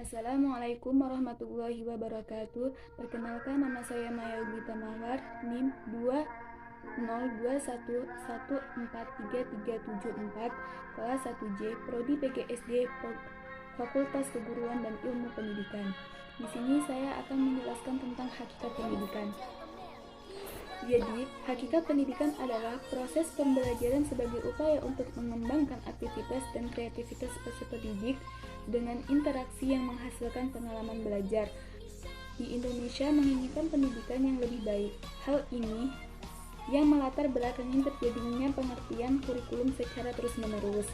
Assalamualaikum warahmatullahi wabarakatuh. Perkenalkan, nama saya Maya Gita Mawar, NIM 20211433374, kelas 1J, Prodi PGSD, Fakultas Keguruan dan Ilmu Pendidikan. Di sini saya akan menjelaskan tentang hakikat pendidikan. Jadi, hakikat pendidikan adalah proses pembelajaran sebagai upaya untuk mengembangkan aktivitas dan kreativitas peserta didik dengan interaksi yang menghasilkan pengalaman belajar. Di Indonesia menginginkan pendidikan yang lebih baik. Hal ini yang melatar belakangi terjadinya pengertian kurikulum secara terus-menerus.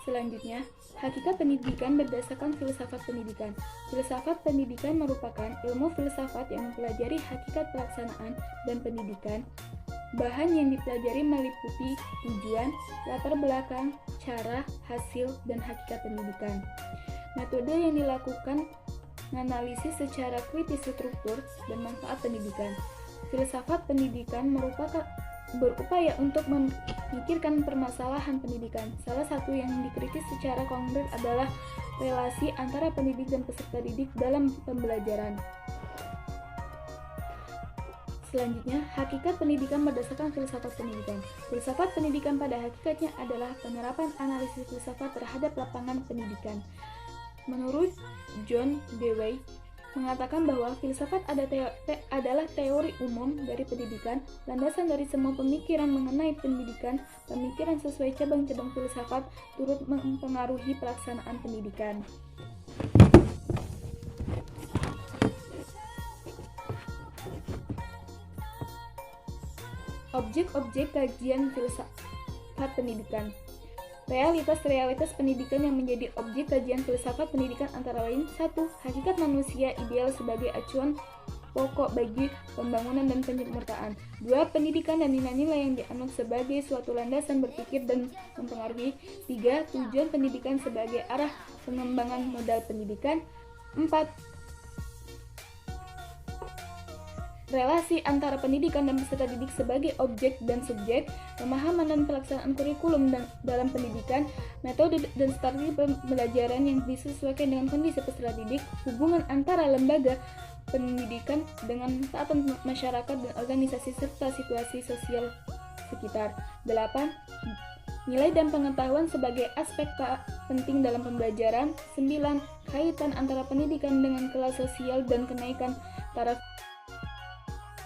Selanjutnya, hakikat pendidikan berdasarkan filsafat pendidikan. Filsafat pendidikan merupakan ilmu filsafat yang mempelajari hakikat pelaksanaan dan pendidikan. Bahan yang dipelajari meliputi tujuan, latar belakang, cara, hasil, dan hakikat pendidikan. Metode yang dilakukan menganalisis secara kritis struktur dan manfaat pendidikan. Filsafat pendidikan berupaya untuk memikirkan permasalahan pendidikan. Salah satu yang dikritis secara konkret adalah relasi antara pendidik dan peserta didik dalam pembelajaran. Selanjutnya, hakikat pendidikan berdasarkan filsafat pendidikan. Filsafat pendidikan pada hakikatnya adalah penerapan analisis filsafat terhadap lapangan pendidikan. Menurut John Dewey, mengatakan bahwa filsafat adalah teori umum dari pendidikan, landasan dari semua pemikiran mengenai pendidikan. Pemikiran sesuai cabang-cabang filsafat turut mempengaruhi pelaksanaan pendidikan. Objek-objek kajian filsafat pendidikan. Realitas pendidikan yang menjadi objek kajian filsafat pendidikan antara lain: 1. Hakikat manusia ideal sebagai acuan pokok bagi pembangunan dan penyempurnaan. 2. Pendidikan dan nilai-nilai yang dianut sebagai suatu landasan berpikir dan mempengaruhi. 3. Tujuan pendidikan sebagai arah pengembangan modal pendidikan. 4. Relasi antara pendidikan dan peserta didik sebagai objek dan subjek, pemahaman dan pelaksanaan kurikulum dalam pendidikan, metode dan strategi pembelajaran yang disesuaikan dengan kondisi peserta didik, hubungan antara lembaga pendidikan dengan taatan masyarakat dan organisasi serta situasi sosial sekitar. 8. Nilai dan pengetahuan sebagai aspek penting dalam pembelajaran. 9. Kaitan antara pendidikan dengan kelas sosial dan kenaikan taraf